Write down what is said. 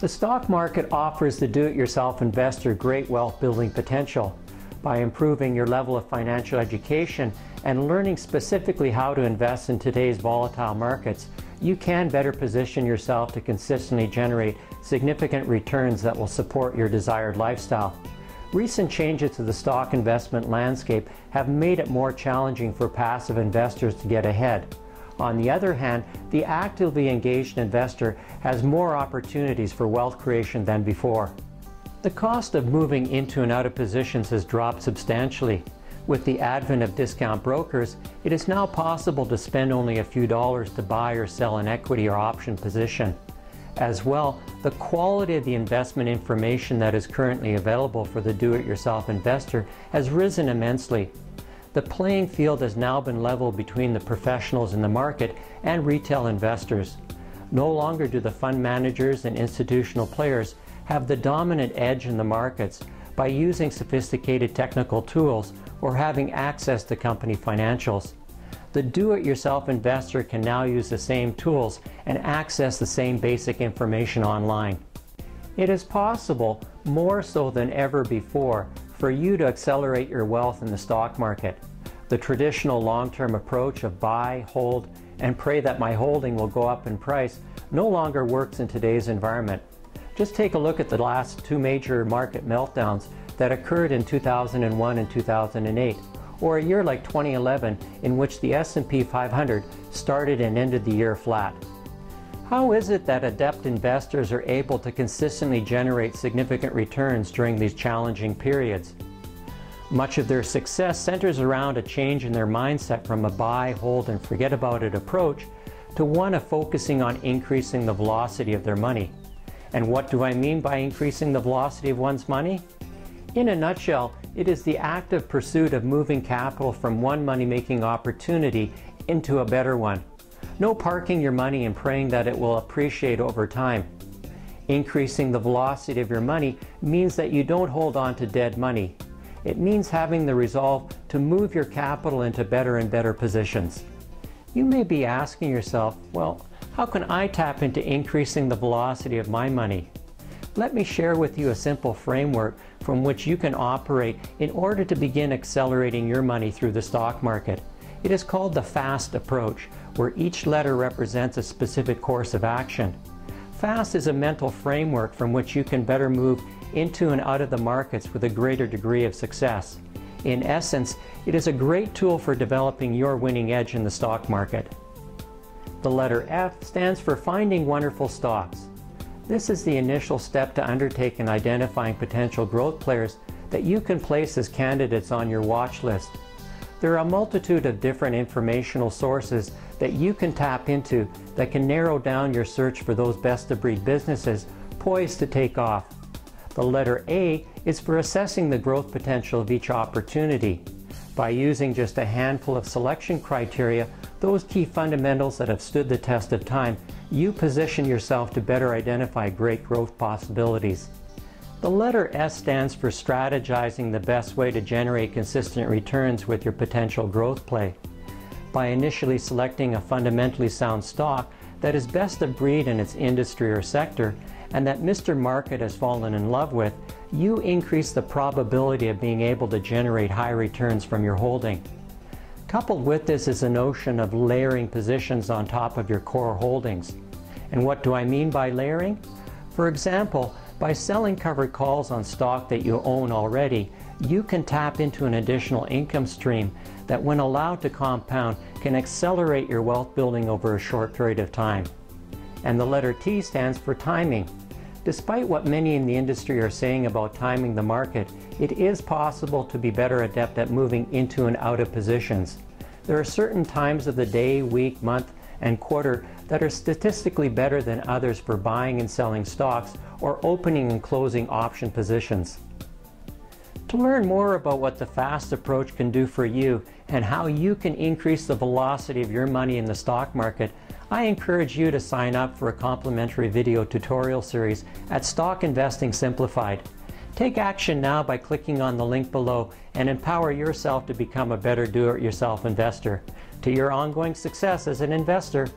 The stock market offers the do-it-yourself investor great wealth building potential. By improving your level of financial education and learning specifically how to invest in today's volatile markets, you can better position yourself to consistently generate significant returns that will support your desired lifestyle. Recent changes to the stock investment landscape have made it more challenging for passive investors to get ahead. On the other hand, the actively engaged investor has more opportunities for wealth creation than before. The cost of moving into and out of positions has dropped substantially. With the advent of discount brokers, it is now possible to spend only a few dollars to buy or sell an equity or option position. As well, the quality of the investment information that is currently available for the do-it-yourself investor has risen immensely. The playing field has now been leveled between the professionals in the market and retail investors. No longer do the fund managers and institutional players have the dominant edge in the markets by using sophisticated technical tools or having access to company financials. The do-it-yourself investor can now use the same tools and access the same basic information online. It is possible, more so than ever before, for you to accelerate your wealth in the stock market. The traditional long-term approach of buy, hold, and pray that my holding will go up in price no longer works in today's environment. Just take a look at the last two major market meltdowns that occurred in 2001 and 2008, or a year like 2011 in which the S&P 500 started and ended the year flat. How is it that adept investors are able to consistently generate significant returns during these challenging periods? Much of their success centers around a change in their mindset from a buy, hold, and forget about it approach to one of focusing on increasing the velocity of their money. And what do I mean by increasing the velocity of one's money? In a nutshell, it is the active pursuit of moving capital from one money-making opportunity into a better one. No parking your money and praying that it will appreciate over time. Increasing the velocity of your money means that you don't hold on to dead money. It means having the resolve to move your capital into better and better positions. You may be asking yourself, well, how can I tap into increasing the velocity of my money? Let me share with you a simple framework from which you can operate in order to begin accelerating your money through the stock market. It is called the FAST approach, where each letter represents a specific course of action. FAST is a mental framework from which you can better move into and out of the markets with a greater degree of success. In essence, it is a great tool for developing your winning edge in the stock market. The letter F stands for finding wonderful stocks. This is the initial step to undertake in identifying potential growth players that you can place as candidates on your watch list. There are a multitude of different informational sources that you can tap into that can narrow down your search for those best-of-breed businesses poised to take off. The letter A is for assessing the growth potential of each opportunity. By using just a handful of selection criteria, those key fundamentals that have stood the test of time, you position yourself to better identify great growth possibilities. The letter S stands for strategizing the best way to generate consistent returns with your potential growth play. By initially selecting a fundamentally sound stock that is best of breed in its industry or sector, and that Mr. Market has fallen in love with, you increase the probability of being able to generate high returns from your holding. Coupled with this is a notion of layering positions on top of your core holdings. And what do I mean by layering? For example, by selling covered calls on stock that you own already, you can tap into an additional income stream that, when allowed to compound, can accelerate your wealth building over a short period of time. And the letter T stands for timing. Despite what many in the industry are saying about timing the market, it is possible to be better adept at moving into and out of positions. There are certain times of the day, week, month, and quarter that are statistically better than others for buying and selling stocks or opening and closing option positions. To learn more about what the FAST approach can do for you and how you can increase the velocity of your money in the stock market, I encourage you to sign up for a complimentary video tutorial series at Stock Investing Simplified. Take action now by clicking on the link below and empower yourself to become a better do-it-yourself investor. To your ongoing success as an investor.